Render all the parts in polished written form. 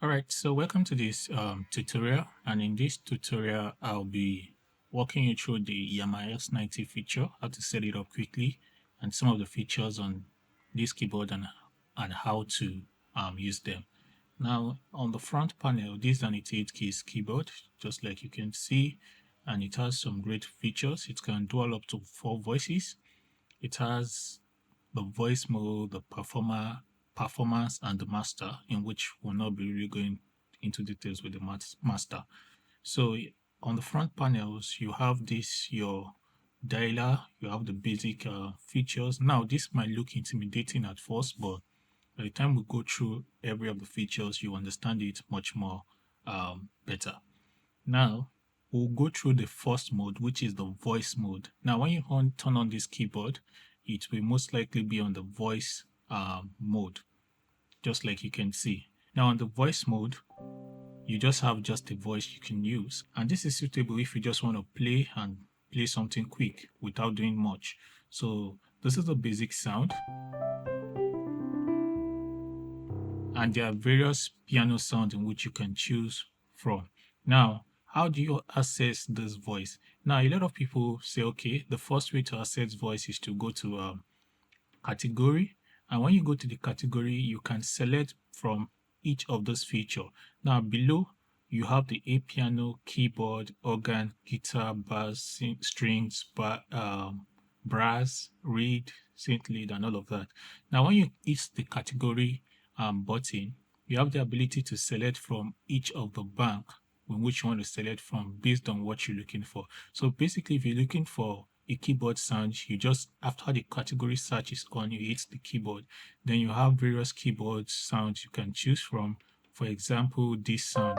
Alright, so welcome to this tutorial, and in this tutorial I'll be walking you through the Yamaha S90 feature, how to set it up quickly, and some of the features on this keyboard and how to use them. Now on the front panel, this is an 88 keys keyboard, just like you can see, and it has some great features. It can dual up to 4 voices. It has the voice mode, the performance, and the master, in which we'll not be really going into details with the master. So on the front panels, you have this, your dialer, you have the basic features. Now this might look intimidating at first, but by the time we go through every of the features, you understand it much more better. Now we'll go through the first mode, which is the voice mode. Now when you turn on this keyboard, it will most likely be on the voice mode, just like you can see. Now on the voice mode, you just have just a voice you can use, and this is suitable if you just want to play something quick without doing much. So this is the basic sound, and there are various piano sounds in which you can choose from. Now, how do you access this voice? Now, a lot of people say, okay, the first way to access voice is to go to category, and when you go to the category, you can select from each of those features. Now below, you have the A piano, keyboard, organ, guitar, bass, strings, brass, reed, synth lead, and all of that. Now when you hit the category button, you have the ability to select from each of the bank in which you want to select from based on what you're looking for. So basically, if you're looking for a keyboard sound, you just, after the category search is on, you hit the keyboard. Then you have various keyboard sounds you can choose from. For example, this sound.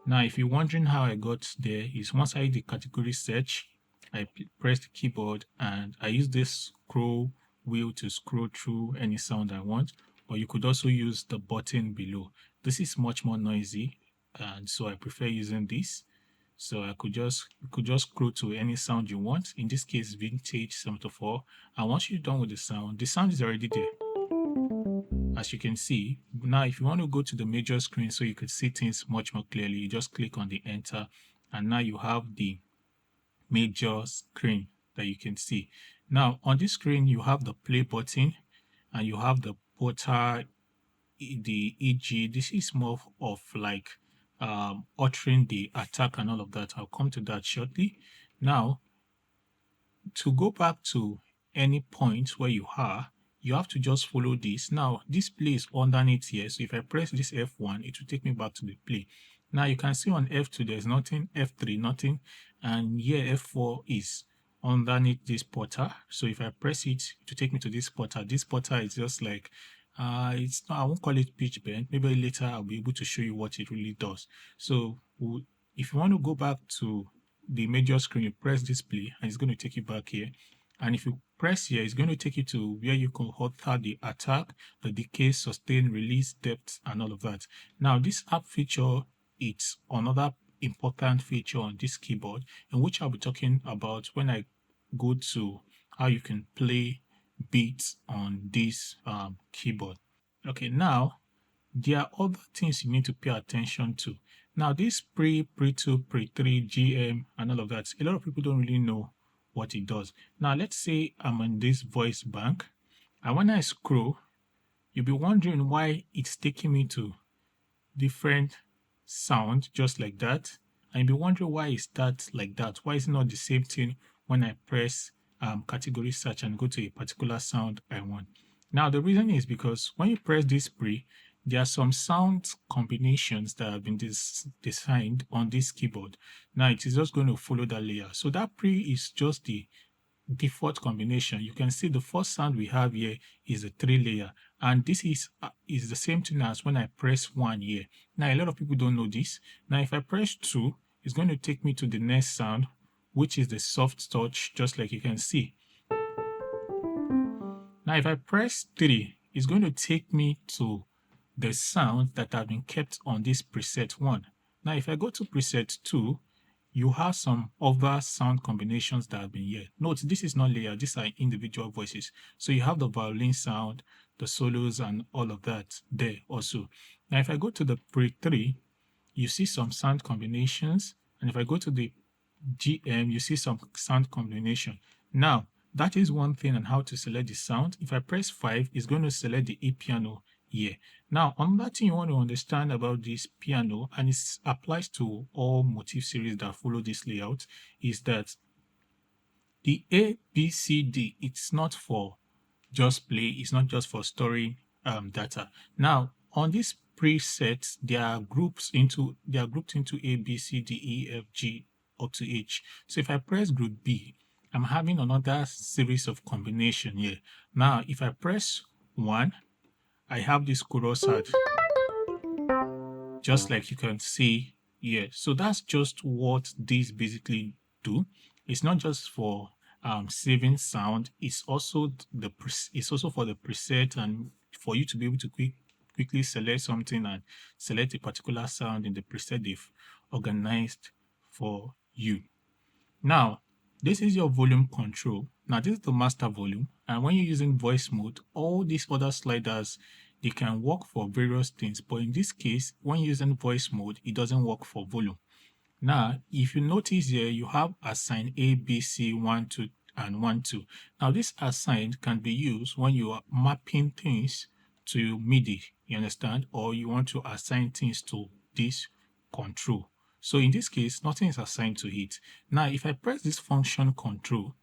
Now, if you're wondering how I got there, is once I hit the category search, I press the keyboard and I use this scroll wheel to scroll through any sound I want, or you could also use the button below. This is much more noisy, and so I prefer using this. So you could just scroll to any sound you want. In this case, vintage 74. And once you're done with the sound is already there, as you can see. Now, if you want to go to the major screen so you could see things much more clearly, you just click on the enter, and now you have the major screen that you can see. Now, on this screen, you have the play button, and you have the portal, the EG. This is more of like altering the attack and all of that. I'll come to that shortly. Now, to go back to any point where you are, you have to just follow this. Now, this play is underneath here. So if I press this F1, it will take me back to the play. Now you can see on F2, there's nothing, F3, nothing. And here F4 is underneath this portal. So if I press it, it will take me to this portal. This portal is just like, it's not, I won't call it pitch bend. Maybe later I'll be able to show you what it really does. So if you want to go back to the major screen, you press display and it's going to take you back here. And if you press here, it's going to take you to where you can alter the attack, the decay, sustain, release, depth, and all of that. Now, this app feature, it's another important feature on this keyboard, in which I'll be talking about when I go to how you can play beats on this keyboard. Okay, now there are other things you need to pay attention to. Now, this pre2, pre3, GM, and all of that, a lot of people don't really know what it does. Now, let's say I'm in this voice bank, and when I scroll, you'll be wondering why it's taking me to different sound just like that, and you'll be wondering why is that like that. Why is it not the same thing when I press category search and go to a particular sound I want? Now, the reason is because when you press this pre, there are some sound combinations that have been designed on this keyboard. Now it is just going to follow that layer. So that pre is just the default combination. You can see the first sound we have here is a 3-layer, and this is the same thing as when I press 1 here. Now a lot of people don't know this. Now if I press 2, it's going to take me to the next sound, which is the soft touch, just like you can see. Now if I press 3, it's going to take me to the sound that have been kept on this preset 1. Now if I go to preset 2, you have some other sound combinations that have been here. Note, this is not layered, these are individual voices. So you have the violin sound, the solos, and all of that there also. Now, if I go to the pre-3, you see some sound combinations. And if I go to the GM, you see some sound combination. Now, that is one thing on how to select the sound. If I press 5, it's going to select the A piano here. Now, another thing you want to understand about this piano, and it applies to all Motif series that follow this layout, is that the A, B, C, D, it's not for just play, it's not just for storing data. Now, on this preset, they are grouped into A, B, C, D, E, F, G, up to H. So if I press group B, I'm having another series of combination here. Now, if I press 1, I have this chorus sound, just like you can see here. So that's just what these basically do. It's not just for saving sound. It's also for the preset and for you to be able to quickly select something and select a particular sound in the preset they've organized for you. Now, this is your volume control. Now, this is the master volume. And when you're using voice mode, all these other sliders, they can work for various things. But in this case, when you're using voice mode, it doesn't work for volume. Now, if you notice here, you have assign A, B, C, 1, 2, and 1, 2. Now, this assign can be used when you are mapping things to Midi, you understand? Or you want to assign things to this control. So in this case, nothing is assigned to it. Now, if I press this function control,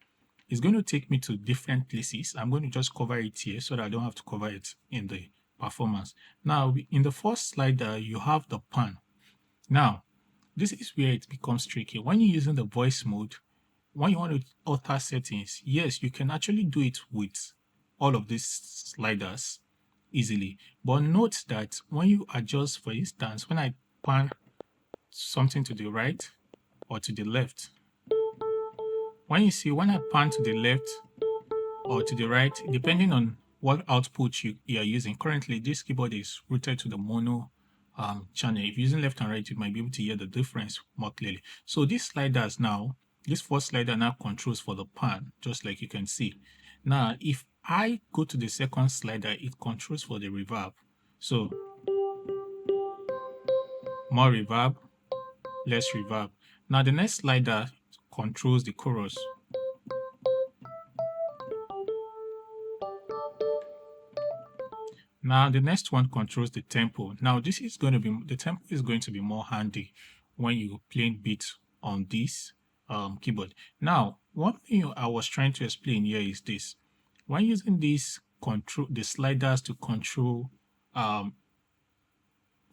it's going to take me to different places. I'm going to just cover it here so that I don't have to cover it in the performance. Now, in the first slider, you have the pan. Now, this is where it becomes tricky. When you're using the voice mode, when you want to alter settings, yes, you can actually do it with all of these sliders easily. But note that when you adjust, for instance, when I pan something to the right or to the left, when I pan to the left or to the right, depending on what output you are using. Currently, this keyboard is routed to the mono channel. If you're using left and right, you might be able to hear the difference more clearly. So these sliders now, this first slider now controls for the pan, just like you can see. Now, if I go to the second slider, it controls for the reverb. So more reverb, less reverb. Now the next slider controls the chorus. Now the next one controls the tempo. Now the tempo is going to be more handy when you're playing beats on this keyboard. Now, one thing I was trying to explain here is this. When using the sliders to control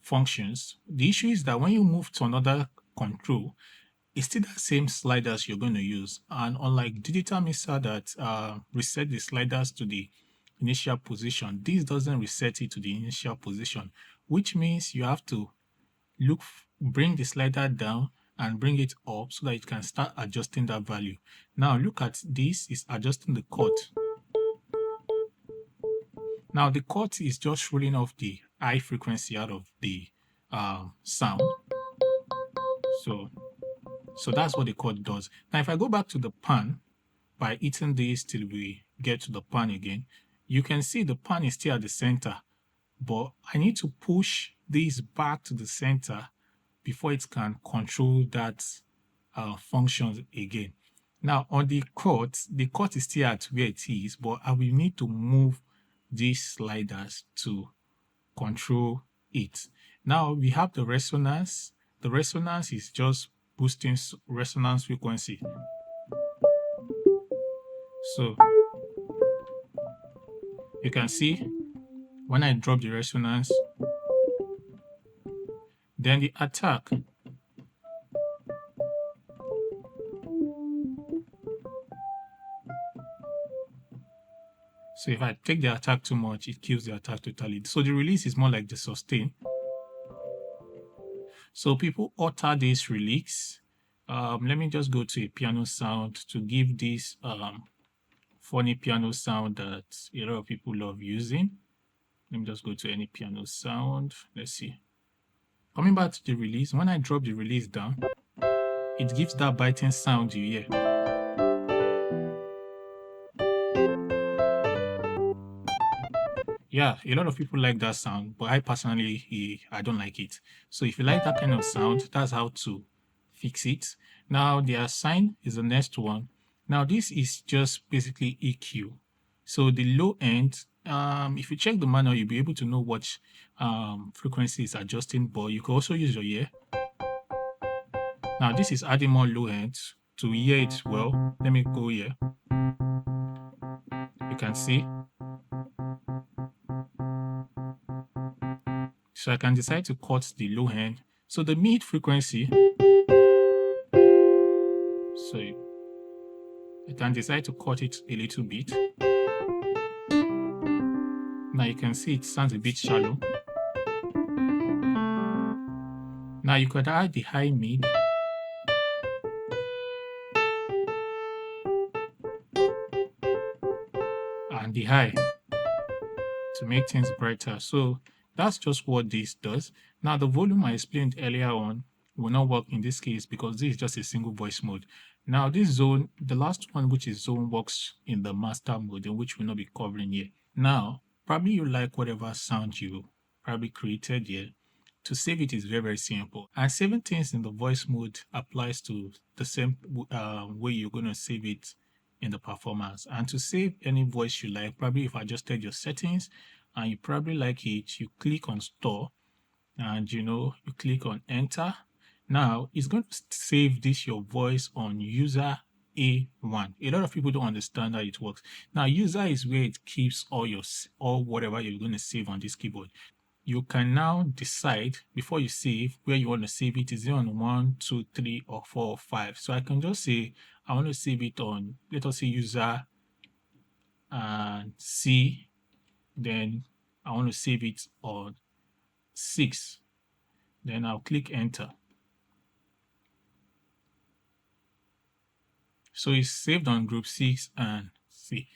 functions, the issue is that when you move to another control, it's still the same sliders you're going to use. And unlike digital mixer that reset the sliders to the initial position, this doesn't reset it to the initial position, which means you have to bring the slider down and bring it up so that it can start adjusting that value. Now look at this, it's adjusting the cut. Now the cut is just rolling off the high frequency out of the sound. So that's what the cut does. Now if I go back to the pan by hitting this till we get to the pan again, you can see the pan is still at the center, but I need to push this back to the center before it can control that function again. Now on the cut is still at where it is, but I will need to move these sliders to control it. Now we have the resonance. The resonance is just boosting resonance frequency. So you can see when I drop the resonance, then the attack. So if I take the attack too much, it kills the attack totally. So the release is more like the sustain. So people alter this release. Let me just go to a piano sound to give this funny piano sound that a lot of people love using. Let me just go to any piano sound. Let's see. Coming back to the release, when I drop the release down, it gives that biting sound you hear. Yeah, a lot of people like that sound, but I personally, I don't like it. So if you like that kind of sound, that's how to fix it. Now, the assign is the next one. Now, this is just basically EQ. So the low end, if you check the manual, you'll be able to know what frequency is adjusting, but you can also use your ear. Now, this is adding more low end. To hear it well, let me go here. You can see. So I can decide to cut the low end. So the mid frequency, so I can decide to cut it a little bit. Now you can see it sounds a bit shallow. Now you could add the high mid. And the high to make things brighter. So that's just what this does. Now the volume I explained earlier on will not work in this case because this is just a single voice mode. Now this zone, the last one, which is zone, works in the master mode, in which we'll not be covering here. Now, probably you like whatever sound you probably created here. To save it is very, very simple. And saving things in the voice mode applies to the same way you're going to save it in the performance. And to save any voice you like, probably if I adjusted your settings and you probably like it, you click on store and you click on enter. Now it's going to save this your voice on user A1. A lot of people don't understand how it works. Now user is where it keeps all whatever you're going to save on this keyboard. You can now decide before you save where you want to save it. Is it on 1, 2, 3, or 4, or 5? So I can just say I want to save it on, let us say, user and C. Then I want to save it on 6. Then I'll click enter. So it's saved on group 6 and C.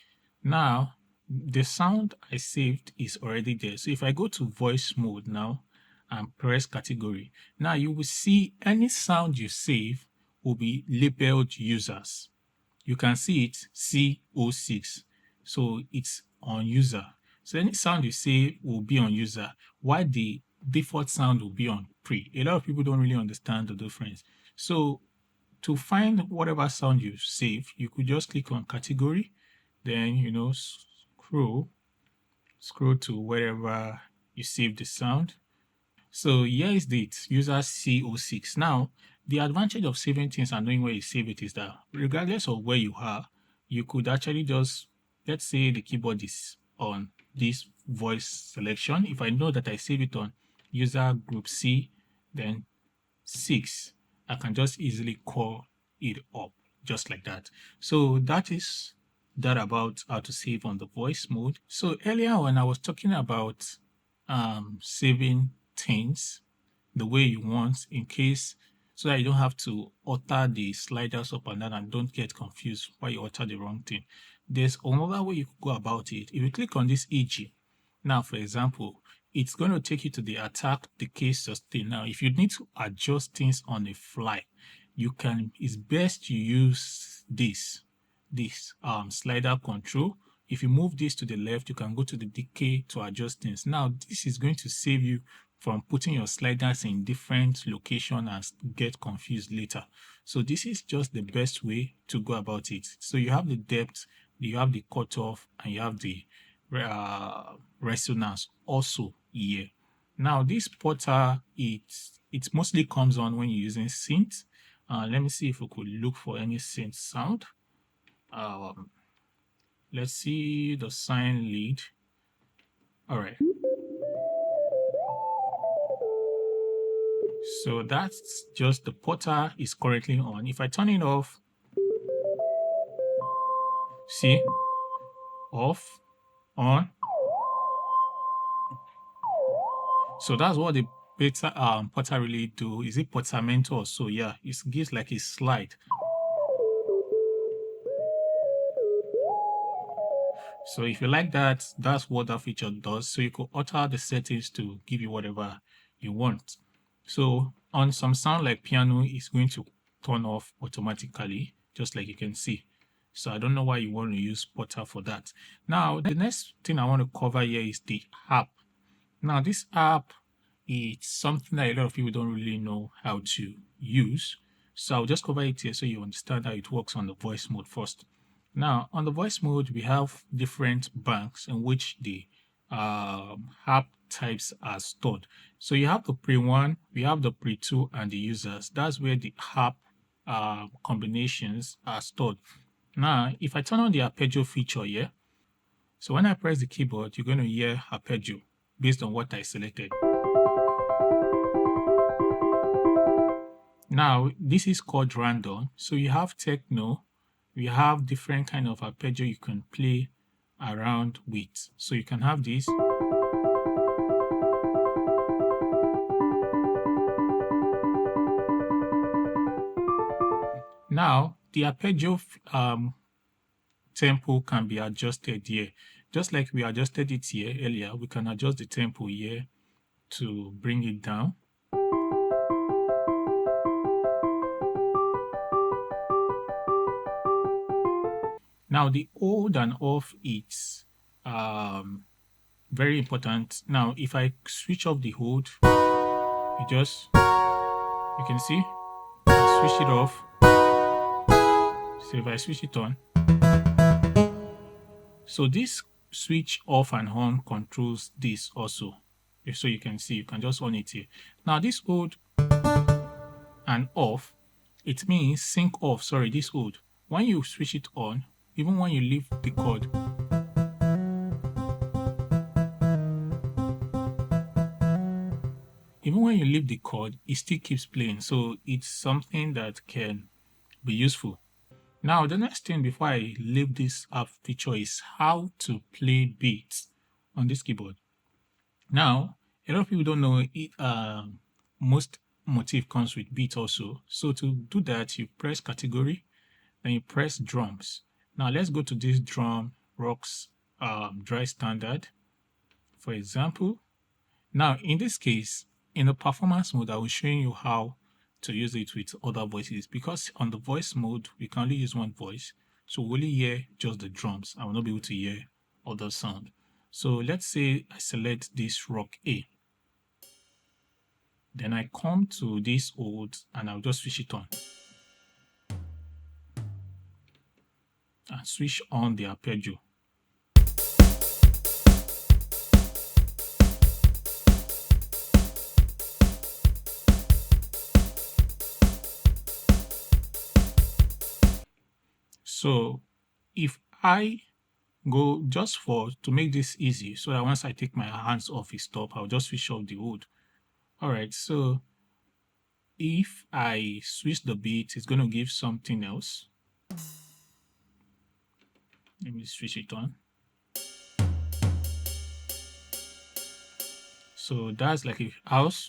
Now the sound I saved is already there. So if I go to voice mode now and press category, now you will see any sound you save will be labeled users. You can see it C06. So it's on user. So any sound you save will be on user, while the default sound will be on pre. A lot of people don't really understand the difference. So to find whatever sound you save, you could just click on category, then scroll to wherever you save the sound. So here is the user C06. Now, the advantage of saving things and knowing where you save it is that regardless of where you are, you could actually just, let's say the keyboard is on this voice selection. If I know that I save it on user group C, then 6, I can just easily call it up just like that. So that is that about how to save on the voice mode. So earlier when I was talking about saving things the way you want, in case so that you don't have to alter the sliders up and down and don't get confused why you alter the wrong thing. There's another way you could go about it. If you click on this EG, now for example, it's going to take you to the attack, decay, sustain. Now, if you need to adjust things on the fly, it's best you use this slider control. If you move this to the left, you can go to the decay to adjust things. Now, this is going to save you from putting your sliders in different locations and get confused later. So this is just the best way to go about it. So you have the depth, you have the cutoff, and you have the resonance also here. Now this portal, it mostly comes on when you're using synth. Let me see if we could look for any synth sound. Let's see the sine lead. All right. So that's just the portal is currently on. If I turn it off, see, off, on. So that's what the beta portal really do. Is it Portamento or so? Yeah, it gives like a slide. So if you like that, that's what that feature does. So you could alter the settings to give you whatever you want. So on some sound like piano, it's going to turn off automatically, just like you can see. So I don't know why you want to use Porta for that. Now, the next thing I want to cover here is the app. Now, this app is something that a lot of people don't really know how to use. So I'll just cover it here so you understand how it works on the voice mode first. Now, on the voice mode, we have different banks in which the app types are stored. So you have the pre-1, we have the pre-2, and the users. That's where the app combinations are stored. Now, if I turn on the Arpeggio feature here, so when I press the keyboard, you're going to hear Arpeggio based on what I selected. Now, this is called random. So you have techno, we have different kind of arpeggio you can play around with. So you can have this. Now, the arpeggio tempo can be adjusted here. Just like we adjusted it here earlier, we can adjust the tempo here to bring it down. Now, the on and off is very important. Now, if I switch off the hold, you can see, I switch it off. So if I switch it on, so this switch off and on controls this also. So you can see, you can just on it here. Now, this hold and off, it means sync off, sorry, this hold. When you switch it on, even when you leave the chord, it still keeps playing. So it's something that can be useful. Now, the next thing before I leave this app feature is how to play beats on this keyboard. Now, a lot of people don't know it. Most Motif comes with beats also. So to do that, you press category, then you press drums. Now let's go to this drum rocks dry standard, for example. Now in this case, in the performance mode, I will show you how to use it with other voices, because on the voice mode, we can only use one voice. So we'll only hear just the drums. I will not be able to hear other sound. So let's say I select this rock A. Then I come to this hold and I'll just switch it on. And switch on the arpeggio. So if I go just to make this easy, so that once I take my hands off it stop, I'll just switch off the hold. All right, so if I switch the beat, it's going to give something else. Let me switch it on. So that's like a house.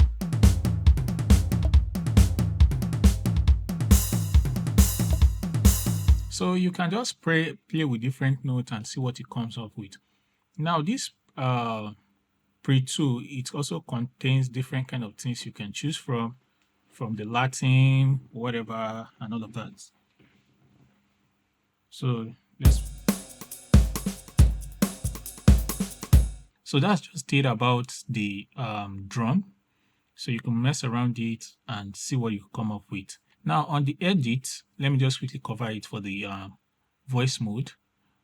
So you can just play with different notes and see what it comes up with. Now this pre-2, it also contains different kind of things you can choose from the Latin, whatever, and all of that. So that's just it about the drum. So you can mess around it and see what you can come up with. Now on the edit, let me just quickly cover it for the voice mode.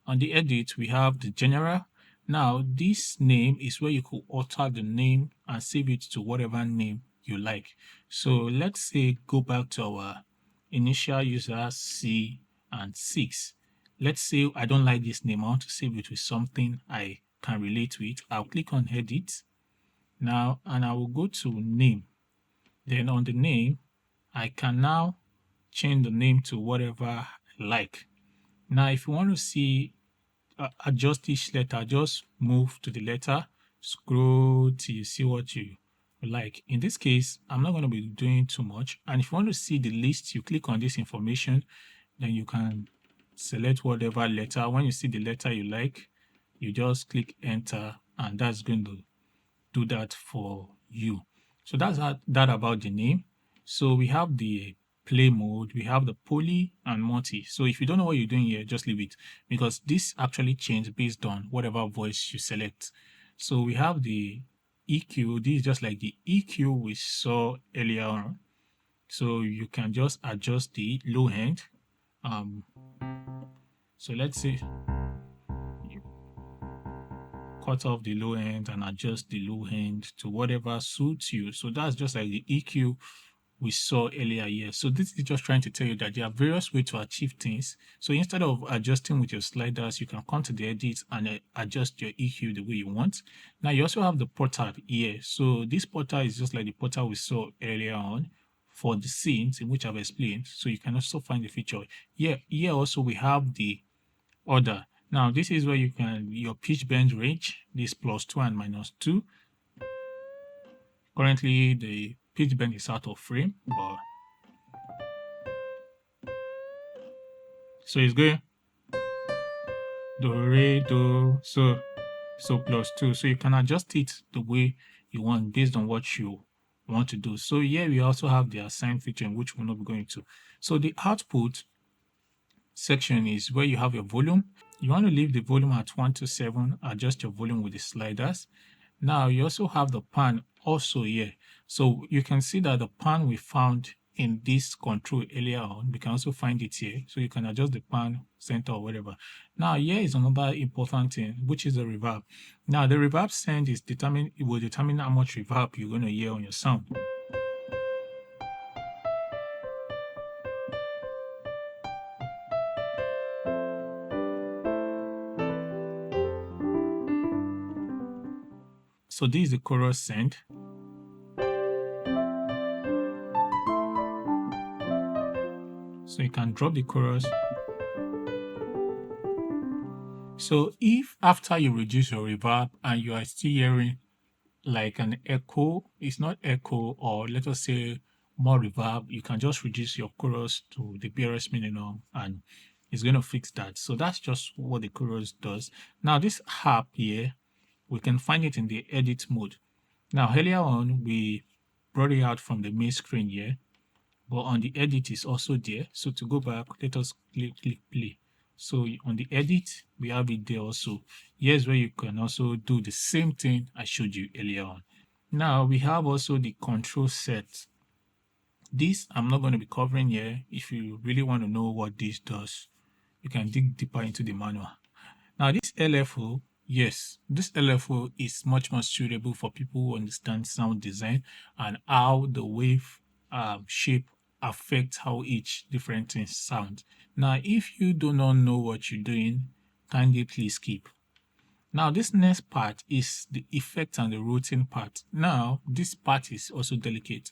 On the edit, we have the general. Now this name is where you could alter the name and save it to whatever name you like. So let's say go back to our initial user C and 6. Let's say I don't like this name. I want to save it with something I can relate with. I'll click on edit now and I will go to name. Then on the name, I can now change the name to whatever I like. Now if you want to see adjust each letter, just move to the letter, scroll till you see what you like. In this case, I'm not going to be doing too much. And if you want to see the list, you click on this information, then you can select whatever letter. When you see the letter you like, you just click enter, and that's going to do that for you. So that's that about the name. So we have the play mode, we have the poly and multi. So if you don't know what you're doing here, just leave it, because this actually changes based on whatever voice you select. So we have the EQ. This is just like the EQ we saw earlier on. So you can just adjust the low end. So let's say you cut off the low end and adjust the low end to whatever suits you. So that's just like the EQ we saw earlier here. So this is just trying to tell you that there are various ways to achieve things. So instead of adjusting with your sliders, you can come to the edit and adjust your EQ the way you want. Now you also have the portal here. So this portal is just like the portal we saw earlier on for the scenes in which I've explained. So you can also find the feature. Here also we have the order. Now this is where you can your pitch bend range, this +2 and -2. Currently the pitch bend is out of frame, but so it's going do re do so +2. So you can adjust it the way you want based on what you want to do. So here we also have the assign feature, in which we'll not be going to. So the output section is where you have your volume. You want to leave the volume at 127, adjust your volume with the sliders. Now you also have the pan also here. So you can see that the pan we found in this control earlier on, we can also find it here. So you can adjust the pan, center, or whatever. Now here is another important thing, which is the reverb. Now the reverb send is it will determine how much reverb you're going to hear on your sound. So this is the chorus send. So you can drop the chorus. So if after you reduce your reverb and you are still hearing like an echo, it's not echo, or let us say more reverb, you can just reduce your chorus to the barest minimum and it's going to fix that. So that's just what the chorus does. Now this harp here, we can find it in the edit mode. Now earlier on, we brought it out from the main screen here, but on the edit is also there. So to go back, let us click play. So on the edit, we have it there also. Here's where you can also do the same thing I showed you earlier on. Now we have also the control set. This I'm not going to be covering here. If you really want to know what this does, you can dig deeper into the manual. Now this LFO, yes, this LFO is much more suitable for people who understand sound design and how the wave shape affects how each different thing sound. Now, if you do not know what you're doing, kindly please skip. Now, this next part is the effect and the routing part. Now, this part is also delicate.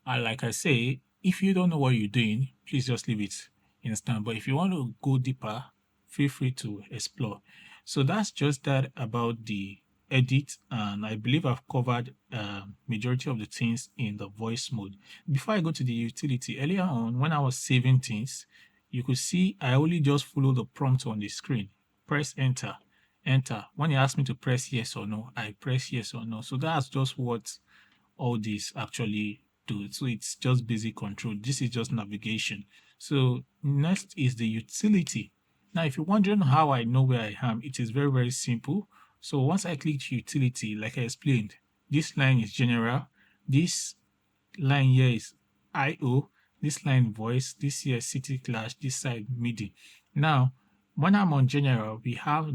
And like I say, if you don't know what you're doing, please just leave it instant. But if you want to go deeper, feel free to explore. So that's just that about the edit, and I believe I've covered majority of the things in the voice mode. Before I go to the utility, earlier on when I was saving things, you could see I only just follow the prompt on the screen. Press enter. When you ask me to press yes or no, I press yes or no. So that's just what all this actually do. So it's just basic control. This is just navigation. So next is the utility. Now, if you're wondering how I know where I am, it is very, very simple. So once I click utility, like I explained, this line is general. This line here is IO. This line voice. This here city clash. This side MIDI. Now, when I'm on general, we have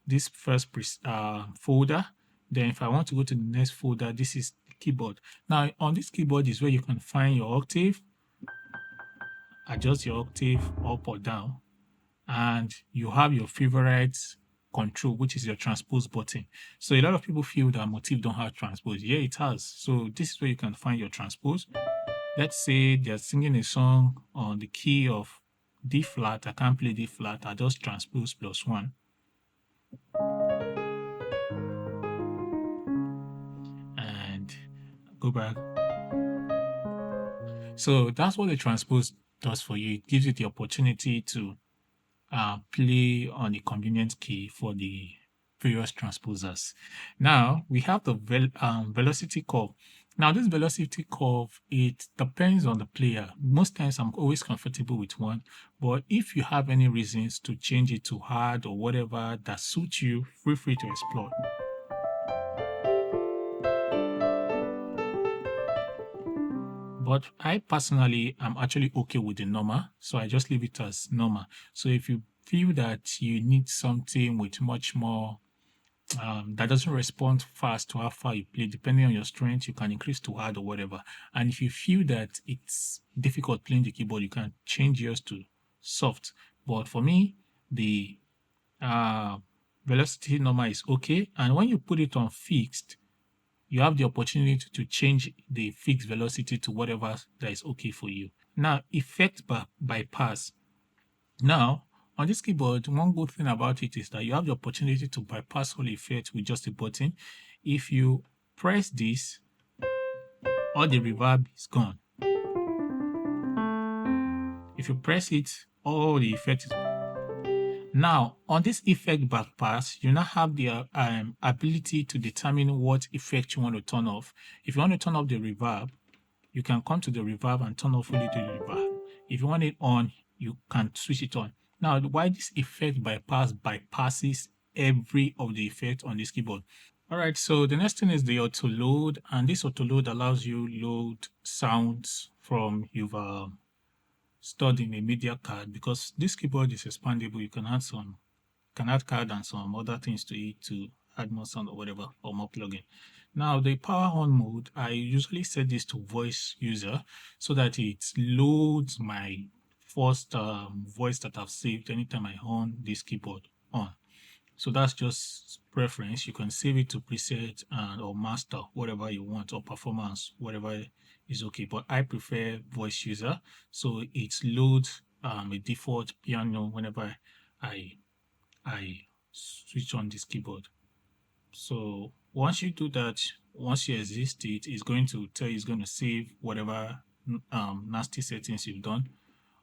this first folder. Then if I want to go to the next folder, this is the keyboard. Now on this keyboard is where you can find your octave, adjust your octave up or down, and you have your favorite control, which is your transpose button. So a lot of people feel that Motif don't have transpose. Yeah, it has. So this is where you can find your transpose. Let's say they're singing a song on the key of D flat. I can't play D flat. I just transpose +1. And go back. So that's what the transpose does for you. It gives you the opportunity to play on a convenient key for the various transposers. Now we have the velocity curve. Now, this velocity curve, it depends on the player. Most times I'm always comfortable with one, but if you have any reasons to change it to hard or whatever that suits you, feel free to explore. But I personally am actually okay with the normal, so I just leave it as normal. So if you feel that you need something with much more that doesn't respond fast to how far you play, depending on your strength, you can increase to hard or whatever. And if you feel that it's difficult playing the keyboard, you can change yours to soft. But for me, the uh, velocity normal is okay. And when you put it on fixed, you have the opportunity to change the fixed velocity to whatever that is okay for you. Now, effect bypass. Now, on this keyboard, one good thing about it is that you have the opportunity to bypass all effects with just a button. If you press this, all the reverb is gone. If you press it, all the effect is now, on this effect bypass, you now have the ability to determine what effect you want to turn off. If you want to turn off the reverb, you can come to the reverb and turn off only the reverb. If you want it on, you can switch it on. Now, why this effect bypasses every of the effects on this keyboard. All right, so the next thing is the auto load, and this auto load allows you load sounds from you've stored in a media card, because this keyboard is expandable. You can add card and some other things to it to add more sound or whatever, or more plugin. Now, the power on mode, I usually set this to voice user so that it loads my first voice that I've saved anytime I on this keyboard on. So that's just preference. You can save it to preset and or master, whatever you want, or performance, whatever is okay. But I prefer voice user, so it loads a default piano whenever I I switch on this keyboard. So once you do that, once you exist it, it's going to tell you, it's going to save whatever nasty settings you've done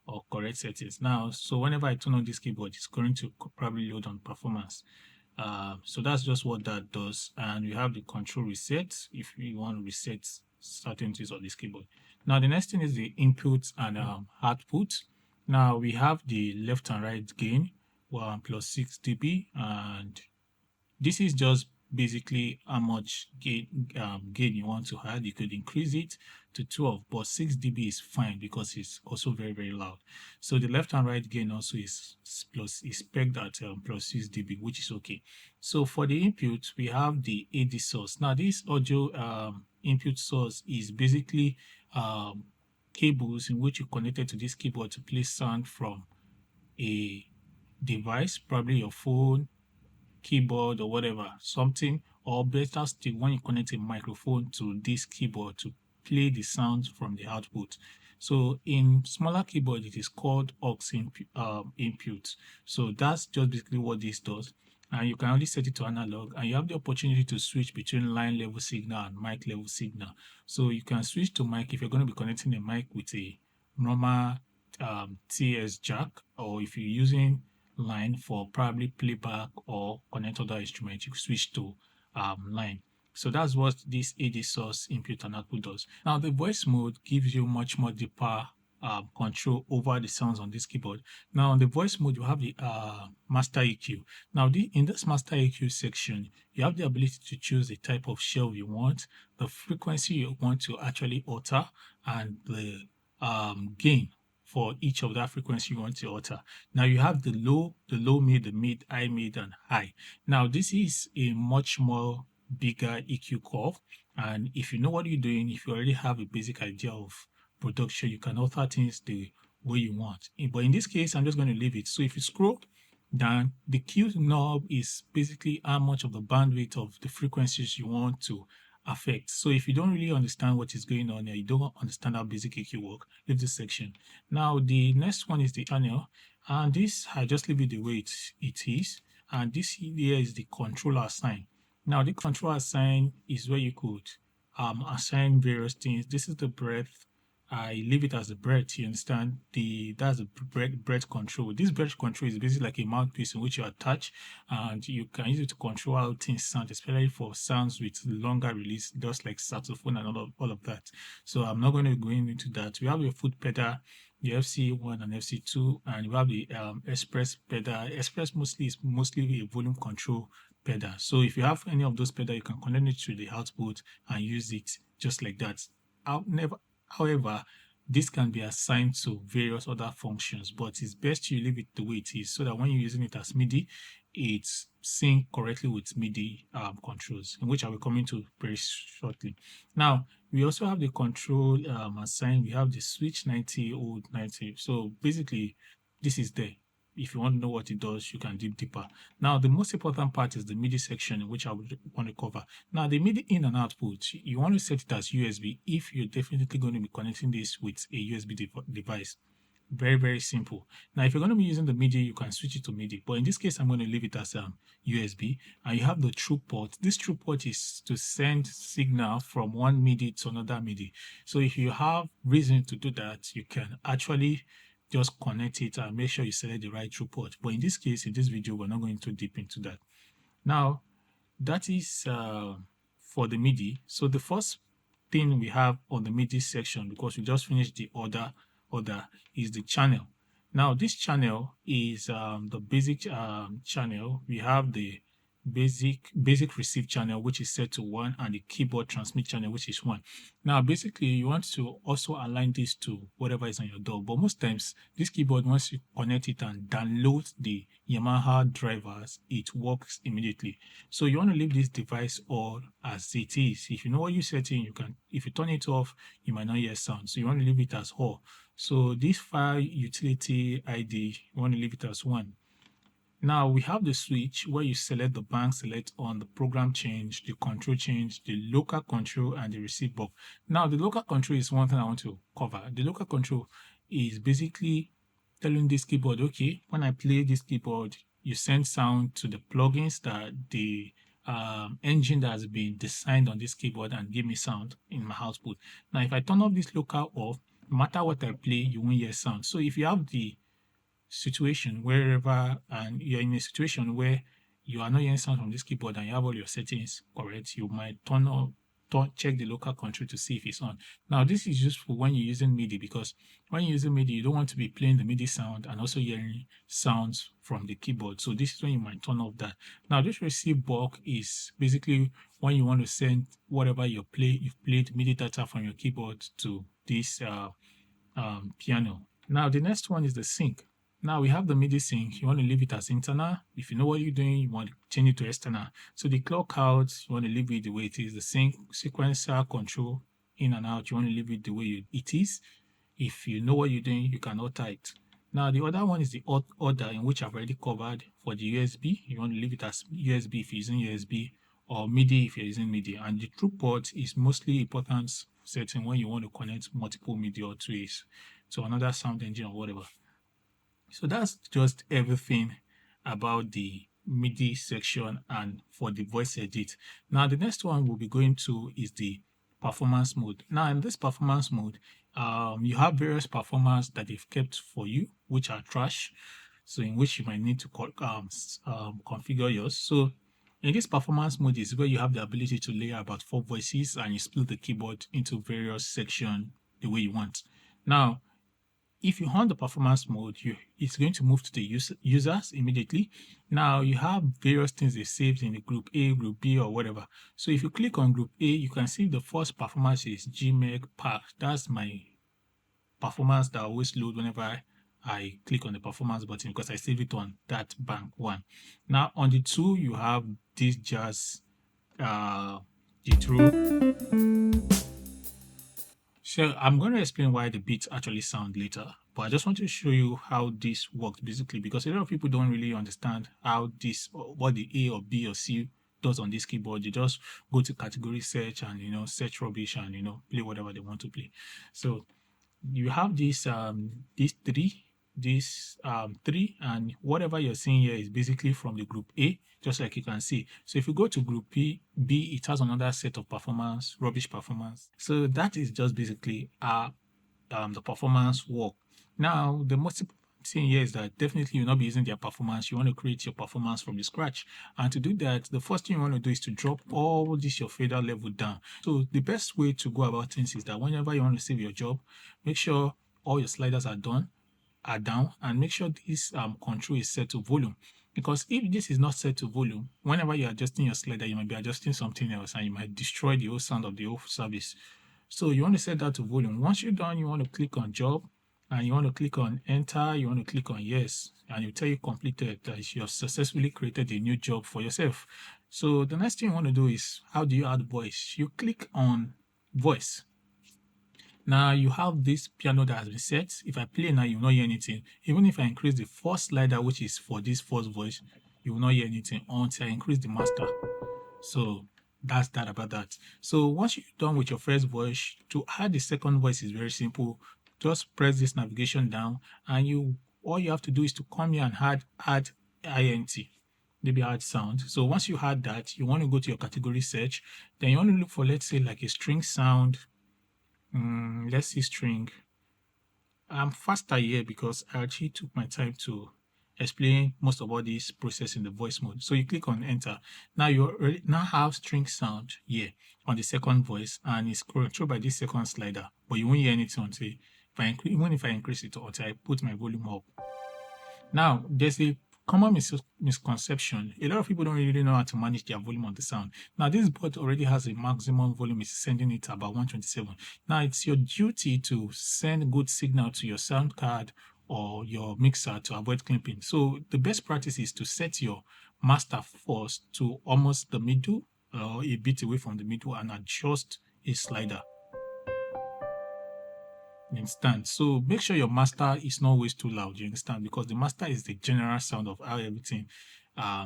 or correct settings. Now, so whenever I turn on this keyboard, it's going to probably load on performance. So that's just what that does. And you have the control reset if you want to reset certain things on this keyboard. Now, the next thing is the input and output. Now, we have the left and right gain, 6 dB, and this is just basically how much gain you want to add. You could increase it to 12, but 6 dB is fine because it's also very, very loud. So the left and right gain also is pegged at plus 6 dB, which is okay. So for the input, we have the AD source. Now this audio input source is basically cables in which you connected to this keyboard to play sound from a device, probably your phone, keyboard or whatever, something, or better still, when you connect a microphone to this keyboard to play the sound from the output. So in smaller keyboard, it is called aux input. So that's just basically what this does. And you can only set it to analog, and you have the opportunity to switch between line level signal and mic level signal. So you can switch to mic if you're going to be connecting a mic with a normal TS jack, or if you're using line for probably playback or connect other instruments, you switch to line. So that's what this AD source input and output does. Now the voice mode gives you much more deeper control over the sounds on this keyboard. Now on the voice mode, you have the master EQ. Now in this master EQ section, you have the ability to choose the type of shelf you want, the frequency you want to actually alter, and the gain for each of that frequency you want to alter. Now you have the low mid, the mid, high mid, and high. Now this is a much more bigger EQ curve, and if you know what you're doing, if you already have a basic idea of production, you can alter things the way you want. But in this case, I'm just going to leave it. So if you scroll down, the Q knob is basically how much of the bandwidth of the frequencies you want to affect. So if you don't really understand what is going on here, you don't understand how basic EQ work, leave this section. Now the next one is the channel, and this I just leave it the way it is. And this here is the controller assign. Now the controller assign is where you could assign various things. This is the breadth I leave it as the breath. You understand? That's the breath control. This breath control is basically like a mouthpiece in which you attach, and you can use it to control how things sound, especially for sounds with longer release, just like saxophone and all of that. So I'm not going to go into that. We have a foot pedal, the FC1 and FC2, and we have the Express pedal. Express is mostly a volume control pedal. So if you have any of those pedal, you can connect it to the output and use it just like that. However, this can be assigned to various other functions, but it's best you leave it the way it is so that when you're using it as MIDI, it's synced correctly with MIDI controls, in which I will come into very shortly. Now, we also have the control assigned. We have the switch 90 old 90. So basically, this is there. If you want to know what it does, you can dig deeper. Now, the most important part is the MIDI section, which I would want to cover. Now, the MIDI in and output, you want to set it as USB if you're definitely going to be connecting this with a USB device. Very, very simple. Now, if you're going to be using the MIDI, you can switch it to MIDI. But in this case, I'm going to leave it as USB. And you have the Thru port. This Thru port is to send signal from one MIDI to another MIDI. So if you have reason to do that, you can actually just connect it and make sure you select the right Thru port. But in this case, in this video, we're not going too deep into that. Now, that is for the MIDI. So the first thing we have on the MIDI section, because we just finished the order, is the channel. Now, this channel is the basic channel. We have the basic receive channel, which is set to 1, and the keyboard transmit channel, which is 1. Now, basically, you want to also align this to whatever is on your DAW, but most times this keyboard, once you connect it and download the Yamaha drivers, it works immediately. So you want to leave this device all as it is. If you know what you're setting, you can. If you turn it off, you might not hear sound, so you want to leave it as all. So this file utility ID, you want to leave it as 1. Now we have the switch where you select the bank, select on the program change, the control change, the local control, and the receive box. Now the local control is one thing I want to cover. The local control is basically telling this keyboard, okay, when I play this keyboard, you send sound to the plugins that the engine that has been designed on this keyboard and give me sound in my output. Now if I turn off this local off, no matter what I play, you won't hear sound. So if you have the situation wherever and you're in a situation where you are not hearing sound from this keyboard and you have all your settings correct, you might check the local control to see if it's on. Now this is useful when you're using MIDI, because when you're using MIDI, you don't want to be playing the MIDI sound and also hearing sounds from the keyboard. So this is when you might turn off that. Now this receive block is basically when you want to send whatever you've played MIDI data from your keyboard to this piano. Now the next one is the sync. Now we have the MIDI sync. You want to leave it as internal. If you know what you're doing, you want to change it to external. So the clock out, you want to leave it the way it is. The sync sequencer control in and out, you want to leave it the way it is. If you know what you're doing, you can alter it. Now the other one is the order, in which I've already covered. For the USB, you want to leave it as USB if you're using USB, or MIDI if you're using MIDI. And the Thru port is mostly important setting when you want to connect multiple MIDI or trace to another sound engine or whatever. So that's just everything about the MIDI section and for the voice edit. Now the next one we'll be going to is the performance mode. Now in this performance mode, you have various performance that they've kept for you, which are trash, so in which you might need to configure yours. So in this performance mode is where you have the ability to layer about 4 voices and you split the keyboard into various sections the way you want. Now if you on the performance mode, it's going to move to the users immediately. Now you have various things they saved in the group A, group B, or whatever. So if you click on group A, you can see the first performance is GMEG Park. That's my performance that I always load whenever I click on the performance button, because I save it on that bank 1. Now on the 2, you have this jazz, the Thru. So I'm going to explain why the beats actually sound later, but I just want to show you how this works basically, because a lot of people don't really understand how this, what the A or B or C does on this keyboard. They just go to category search and search rubbish and play whatever they want to play. So you have this three, and whatever you're seeing here is basically from the group A, just like you can see. So if you go to group B, it has another set of rubbish performance. So that is just basically the performance work. Now, the most important thing here is that definitely you'll not be using their performance. You want to create your performance from the scratch. And to do that, the first thing you want to do is to drop all this your fader level down. So the best way to go about things is that whenever you want to save your job, make sure all your sliders are down, and make sure this control is set to volume. Because if this is not set to volume, whenever you're adjusting your slider, you might be adjusting something else and you might destroy the whole sound of the whole service. So you want to set that to volume. Once you're done, you want to click on job and you want to click on enter, you want to click on yes, and it'll tell you completed, that you have successfully created a new job for yourself. So the next thing you want to do is, how do you add voice? You click on voice. Now you have this piano that has been set. If I play now, you will not hear anything. Even if I increase the first slider, which is for this first voice, you will not hear anything until I increase the master. So that's that about that. So once you're done with your first voice, to add the second voice is very simple. Just press this navigation down, and all you have to do is to come here and add int, maybe add sound. So once you add that, you want to go to your category search. Then you want to look for, let's say, like a string sound. Let's see string. I'm faster here because I actually took my time to explain most of all this process in the voice mode. So you click on enter. Now you already now have string sound here on the second voice, and it's controlled by this second slider, but you won't hear anything until even if I increase it, until I put my volume up. Now there's a common misconception. A lot of people don't really know how to manage their volume on the sound. Now this board already has a maximum volume, it's sending it about 127. Now it's your duty to send good signal to your sound card or your mixer to avoid clipping. So the best practice is to set your master first to almost the middle or a bit away from the middle and adjust a slider. You understand? So make sure your master is not always too loud, you understand? Because the master is the general sound of how everything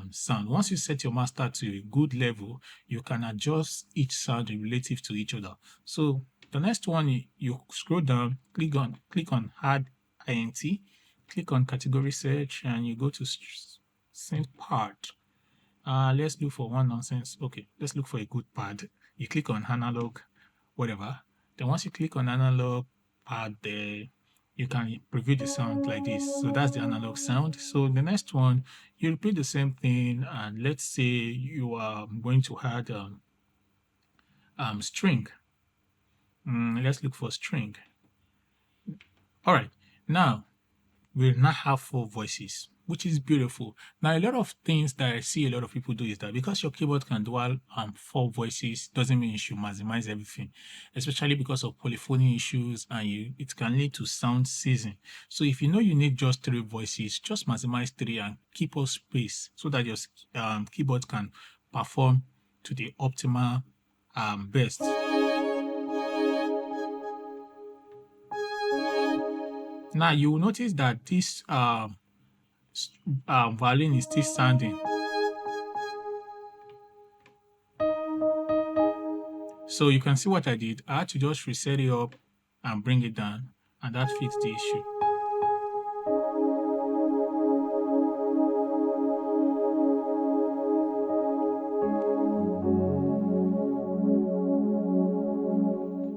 sound. Once you set your master to a good level, you can adjust each sound relative to each other. So the next one, you scroll down, click on add int, click on category search, and you go to synth part. Let's look for one nonsense. Okay, let's look for a good pad. You click on analog, whatever. Then once you click on analog pad there, you can preview the sound like this. So that's the analog sound. So the next one, you repeat the same thing, and let's say you are going to add string. Let's look for string. All right, now we now have 4 voices, which is beautiful. Now, a lot of things that I see a lot of people do is that because your keyboard can dual 4 voices, doesn't mean you should maximize everything, especially because of polyphony issues, and it can lead to sound seizing. So if you know you need just 3 voices, just maximize 3 and keep up space so that your keyboard can perform to the optimal best. Now you will notice that this violin is still sounding. So you can see what I did. I had to just reset it up and bring it down, and that fixed the issue.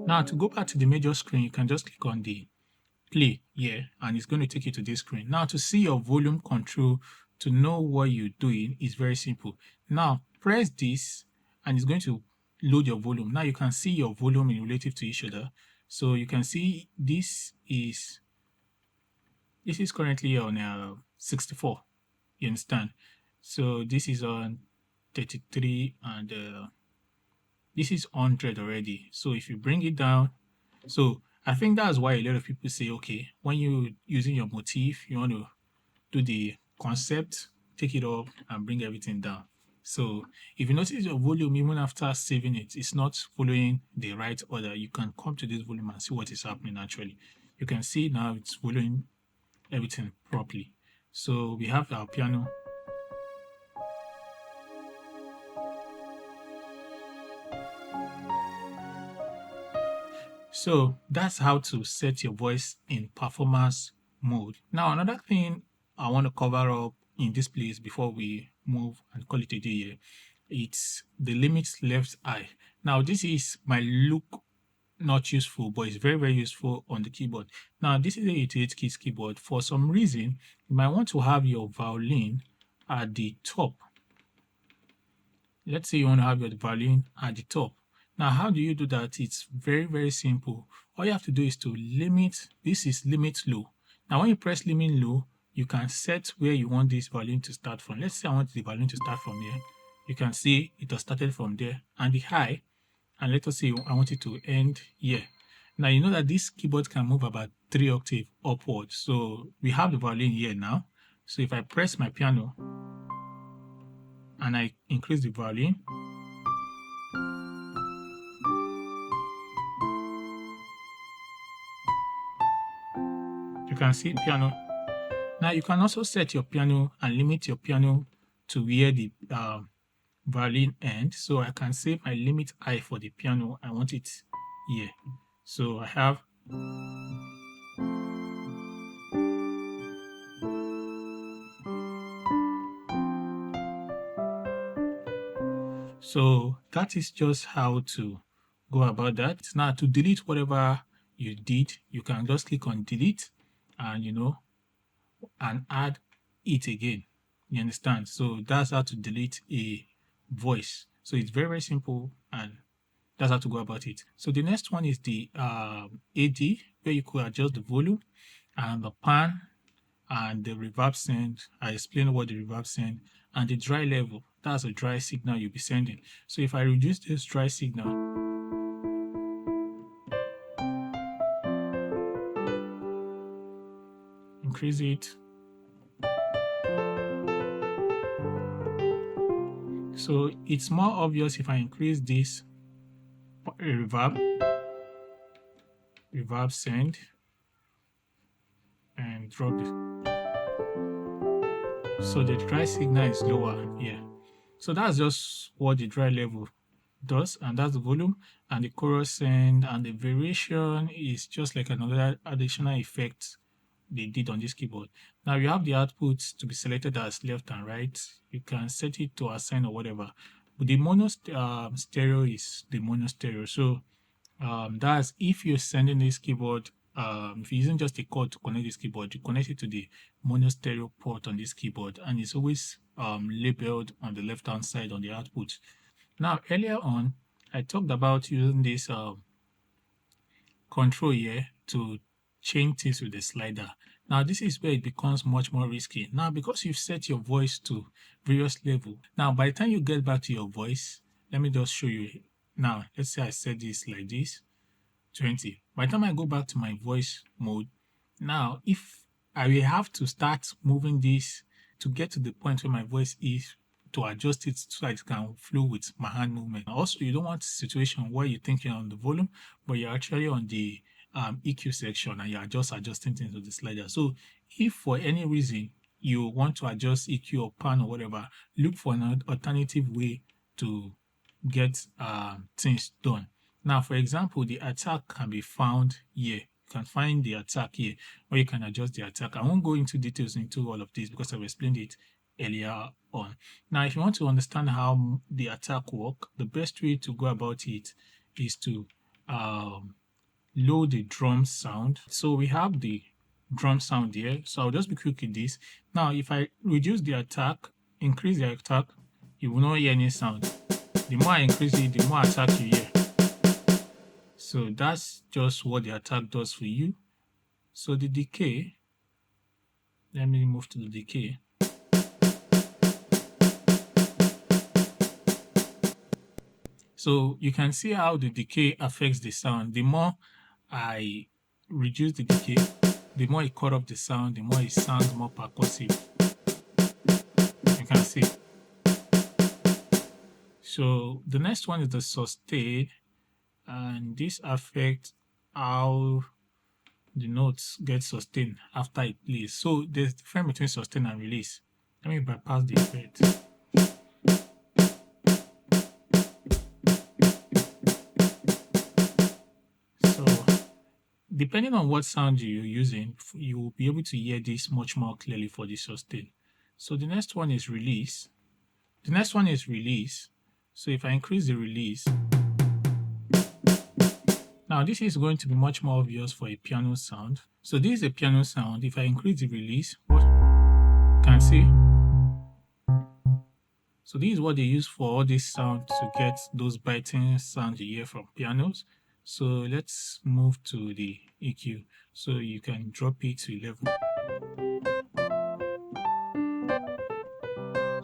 Now to go back to the major screen, you can just click on the play here, and it's going to take you to this screen. Now to see your volume control, to know what you're doing, is very simple. Now press this and it's going to load your volume. Now you can see your volume in relative to each other. So you can see this is currently on 64. You understand? So this is on 33 and this is 100 already. So if you bring it down, so I think that's why a lot of people say, okay, when you're using your Motif, you want to do the concept, take it up and bring everything down. So if you notice your volume, even after saving it, it's not following the right order, you can come to this volume and see what is happening actually. You can see now it's following everything properly. So we have our piano. So that's how to set your voice in performance mode. Now, another thing I want to cover up in this place before we move and call it a day here, it's the limit left eye. Now, this is my look not useful, but it's very, very useful on the keyboard. Now, this is a 88 keys keyboard. For some reason, you might want to have your violin at the top. Let's say you want to have your violin at the top. Now, how do you do that? It's very, very simple. All you have to do is to limit, this is limit low. Now, when you press limit low, you can set where you want this violin to start from. Let's say I want the violin to start from here. You can see it has started from there. And the high, and let us say I want it to end here. Now, you know that this keyboard can move about 3 octaves upward. So we have the violin here now. So if I press my piano and I increase the violin, you can see piano. Now you can also set your piano and limit your piano to where the violin ends. So I can say my limit high for the piano, I want it here. So I have so that is just how to go about that. Now to delete whatever you did, you can just click on delete and and add it again. You understand? So that's how to delete a voice. So it's very, very simple, and that's how to go about it. So the next one is the AD, where you could adjust the volume and the pan and the reverb send. I explained what the reverb send, and the dry level. That's a dry signal you'll be sending. So if I reduce this dry signal, increase it. So it's more obvious if I increase this reverb send and drop it. So the dry signal is lower here. So that's just what the dry level does, and that's the volume, and the chorus send and the variation is just like another additional effect they did on this keyboard. Now you have the output to be selected as left and right. You can set it to assign or whatever. But the mono stereo is the mono stereo. So that's if you're sending this keyboard, if you're using just a cord to connect this keyboard, you connect it to the mono stereo port on this keyboard, and it's always labeled on the left hand side on the output. Now earlier on, I talked about using this control here to change things with the slider. Now this is where it becomes much more risky. Now because you've set your voice to various level, now by the time you get back to your voice, let me just show you. Now let's say I set this like this, 20. By the time I go back to my voice mode, now if I will have to start moving this to get to the point where my voice is, to adjust it so that it can flow with my hand movement. Also, you don't want a situation where you think you're on the volume, but you're actually on the EQ section and you're just adjusting things with the slider. So if for any reason you want to adjust EQ or pan or whatever, look for an alternative way to get things done. Now, for example, the attack can be found here. You can find the attack here, or you can adjust the attack. I won't go into details into all of this because I've explained it earlier on. Now, if you want to understand how the attack works, the best way to go about it is to load the drum sound. So we have the drum sound here. So I'll just be quick with this. Now, if I reduce the attack, increase the attack, you will not hear any sound. The more I increase it, the more attack you hear. So that's just what the attack does for you. So the decay, let me move to the decay. So you can see how the decay affects the sound. The more I reduce the decay, the more it cut off the sound, the more it sounds more percussive. You can see. So the next one is the sustain, and this affects how the notes get sustained after it plays. So there's a difference between sustain and release. Let me bypass the effect. Depending on what sound you're using, you will be able to hear this much more clearly for the sustain. So the next one is release. The next one is release. So if I increase the release, Now this is going to be much more obvious for a piano sound. So this is a piano sound. If I increase the release, what you can see. So this is what they use for all this sound to get those biting sounds you hear from pianos. So let's move to the EQ. So you can drop it to 11.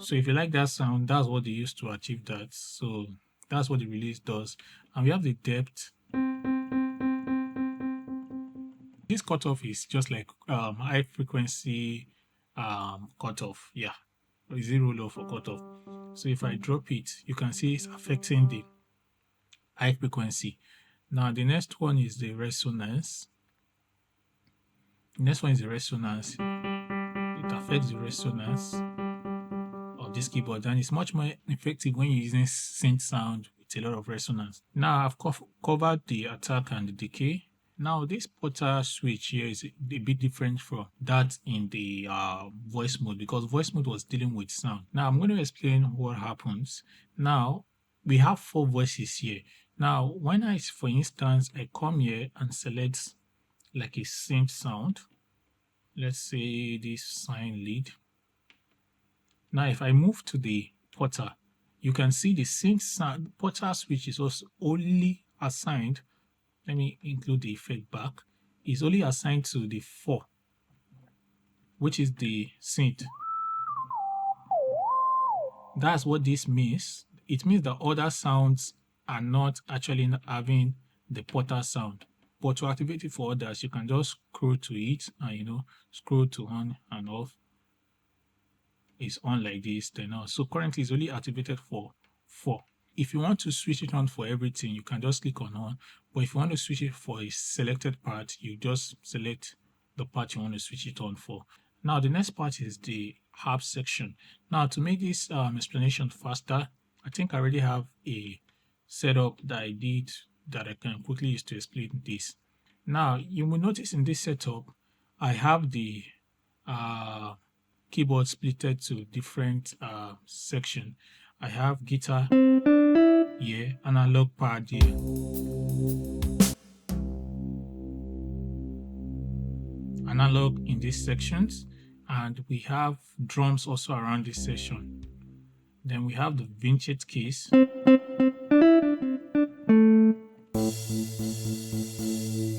So if you like that sound, that's what they use to achieve that. So that's what the release does. And we have the depth. This cutoff is just like high frequency cutoff. Yeah, zero low for cutoff. So if I drop it, you can see it's affecting the high frequency. Now the next one is the resonance. The next one is the resonance. It affects the resonance of this keyboard, and it's much more effective when you're using synth sound with a lot of resonance. Now I've covered the attack and the decay. Now this Porter switch here is a bit different from that in the voice mode, because voice mode was dealing with sound. Now I'm going to explain what happens. Now we have 4 voices here. Now when I, for instance, I come here and select like a synth sound, let's say this sine lead. Now if I move to the Porter, you can see the synth sound Porter switch is also only assigned, let me include the effect back, is only assigned to the 4, which is the synth. That's what this means. It means that other sounds are not actually having the Porter sound. But to activate it for others, you can just scroll to it and scroll to on and off. It's on like this, then on. So currently it's only activated for 4. If you want to switch it on for everything, you can just click on. But if you want to switch it for a selected part, you just select the part you want to switch it on for. Now the next part is the harp section. Now to make this explanation faster, I think I already have a setup that I did that I can quickly use to explain this. Now you will notice in this setup, I have the keyboard splitted to different section. I have guitar here, analog pad here, analog in these sections, and we have drums also around this section. Then we have the vintage case. You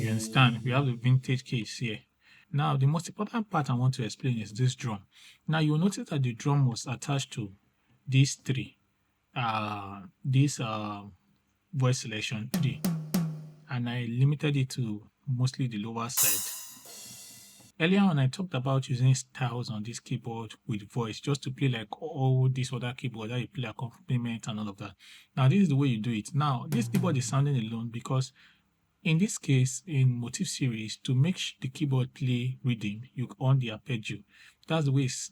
understand? We have the vintage case here. Now the most important part I want to explain is this drum. Now you'll notice that the drum was attached to these 3. This voice selection 3, and I limited it to mostly the lower side. Earlier on, I talked about using styles on this keyboard with voice, just to play like all these other keyboards that you play accompaniment and all of that. Now this is the way you do it. Now this keyboard is sounding alone because in this case, in Motif series, to make the keyboard play rhythm, you on the Arpeggio. That's the way it's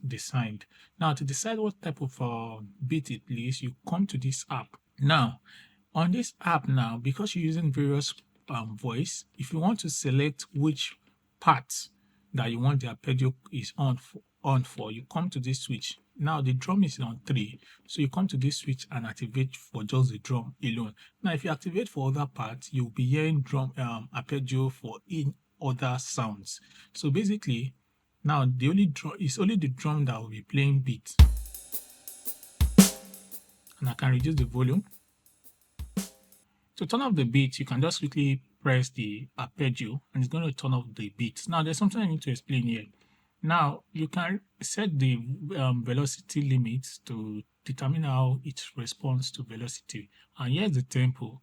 designed. Now, to decide what type of beat it plays, you come to this app. Now, on this app now, because you're using various voice, if you want to select which parts that you want the Arpeggio is on for, you come to this switch. Now the drum is on 3, so you come to this switch and activate for just the drum alone. Now if you activate for other parts, you'll be hearing drum Arpeggio for in other sounds. So basically, now the only drum is only the drum that will be playing beat. And I can reduce the volume. To turn off the beat, you can just quickly press the Arpeggio and it's going to turn off the beat. Now there's something I need to explain here. Now you can set the velocity limits to determine how it responds to velocity. And here's the tempo.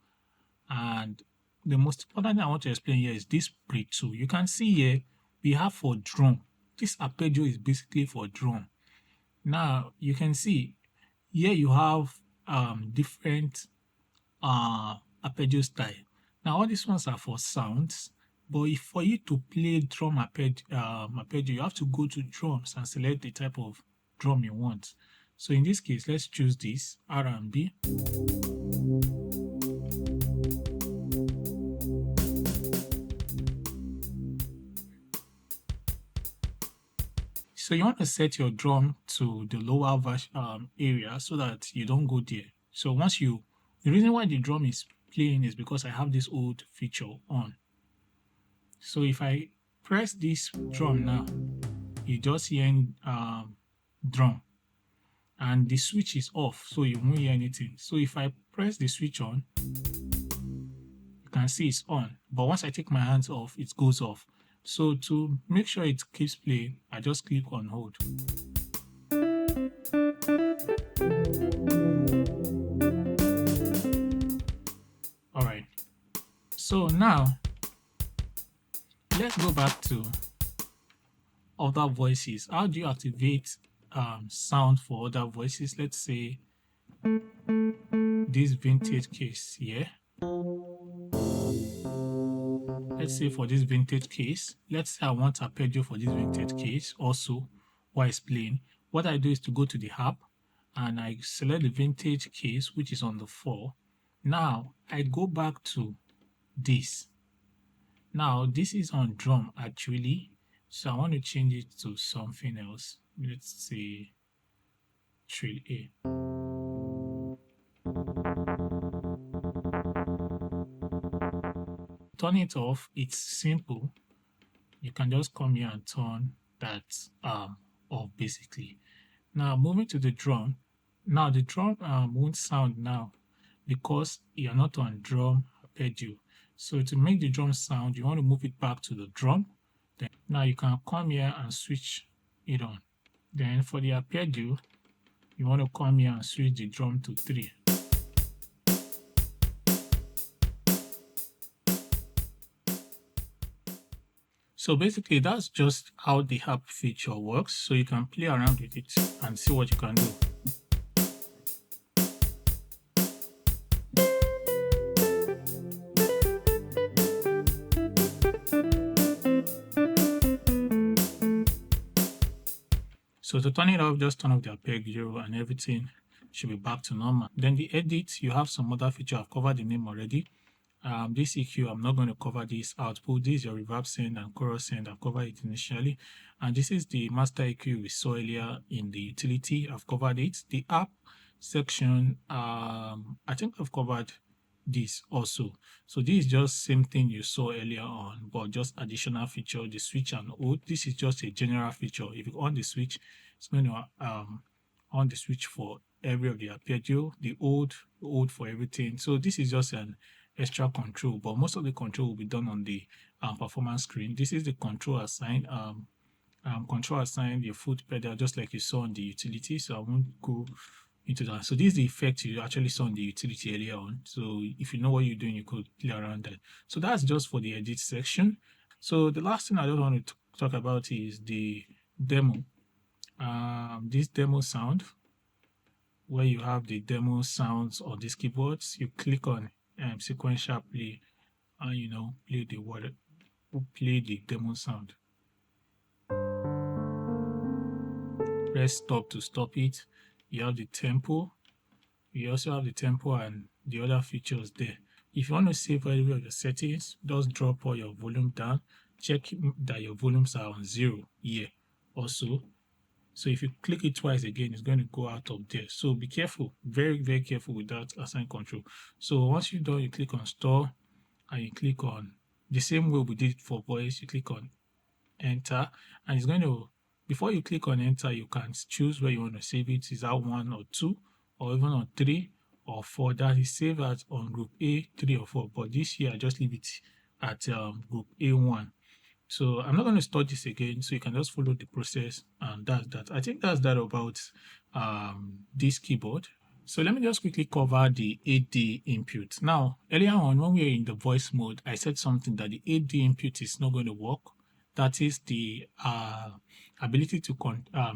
And the most important thing I want to explain here is this pre-2. You can see here we have for drum. This Arpeggio is basically for drum. Now you can see here you have different Arpeggio style. Now all these ones are for sounds, but for you to play drum Arpeggio, you have to go to drums and select the type of drum you want. So in this case, let's choose this R&B. So you want to set your drum to the lower area so that you don't go there. So once the reason why the drum is playing is because I have this old feature on. So if I press this drum now, you just hear drum, and the switch is off, so you won't hear anything. So if I press the switch on, you can see it's on, but once I take my hands off, it goes off. So to make sure it keeps playing, I just click on hold. Alright, so now let's go back to other voices. How do you activate sound for other voices? Let's say this vintage case here. Let's say for this vintage case, let's say I want Arpeggio for this vintage case also while it's playing. What I do is to go to the app and I select the vintage case, which is on the 4. Now I go back to this. Now this is on drum actually, so I want to change it to something else. Let's say trill A. Turn it off. It's simple. You can just come here and turn that off basically. Now moving to the drum. Now the drum won't sound now because you're not on drum arpeggio. So to make the drum sound, you want to move it back to the drum. Then now you can come here and switch it on. Then for the arpeggio, you want to come here and switch the drum to 3. So basically that's just how the app feature works. So you can play around with it and see what you can do. So to turn it off, just turn off the Appergio and everything should be back to normal. Then the edit, you have some other feature. I've covered the name already. This EQ, I'm not going to cover this output. This is your reverb send and chorus send. I've covered it initially. And this is the master EQ we saw earlier in the utility. I've covered it. The app section, I think I've covered this also. So this is just same thing you saw earlier on, but just additional feature, the switch and hold. This is just a general feature. If you on the switch, it's going to on the switch for every of the arpeggio, the old for everything. So this is just an extra control, but most of the control will be done on the performance screen. This is the control assigned. Control assigned your foot pedal, just like you saw on the utility. So I won't go into that. So this is the effect you actually saw on the utility earlier on. So if you know what you're doing, you could play around that. So that's just for the edit section. So the last thing I don't want to talk about is the demo. This demo sound, where you have the demo sounds on these keyboards, you click on sequential play and play the demo sound. Press stop to stop it. You have the tempo. You also have the tempo and the other features there. If you want to save any of your settings, just drop all your volume down. Check that your volumes are on 0 here also. So if you click it twice again, it's going to go out of there. So be careful, very, very careful with that assign control. So once you're done, you click on store and you click on the same way we did for voice. You click on enter and it's going to, before you click on enter, you can choose where you want to save it. Is that 1 or 2 or even on 3 or 4? That is saved as on group A, 3 or 4. But this year I just leave it at group A1. So I'm not going to store this again, so you can just follow the process, and that's that. I think that's that about this keyboard. So let me just quickly cover the AD input. Now, earlier on when we were in the voice mode, I said something that the AD input is not going to work. That is the ability to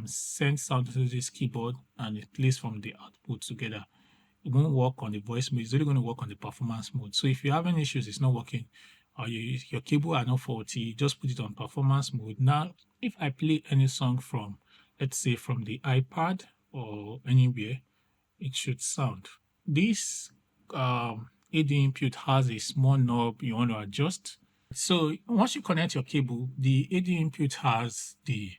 send sound to this keyboard and it plays from the output together. It won't work on the voice mode. It's only going to work on the performance mode. So if you have any issues, it's not working, or your cable are not faulty, just put it on performance mode. Now, if I play any song from, let's say from the iPad or anywhere, it should sound. This AD input has a small knob you want to adjust. So once you connect your cable, the AD input has the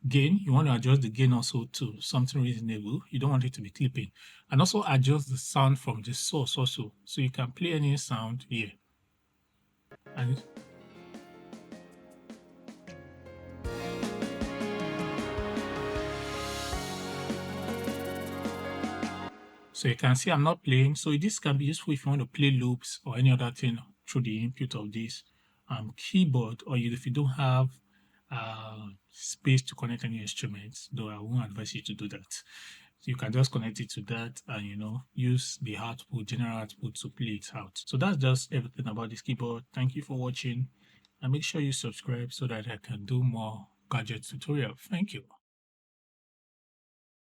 gain, you want to adjust the gain also to something reasonable. You don't want it to be clipping. And also adjust the sound from the source also. So you can play any sound here. And so you can see I'm not playing. So this can be useful if you want to play loops or any other thing through the input of this keyboard, or if you don't have space to connect any instruments, though I won't advise you to do that. So you can just connect it to that and use the output, general output, to play it out. So that's just everything about this keyboard. Thank you for watching, and make sure you subscribe so that I can do more gadget tutorial. Thank you.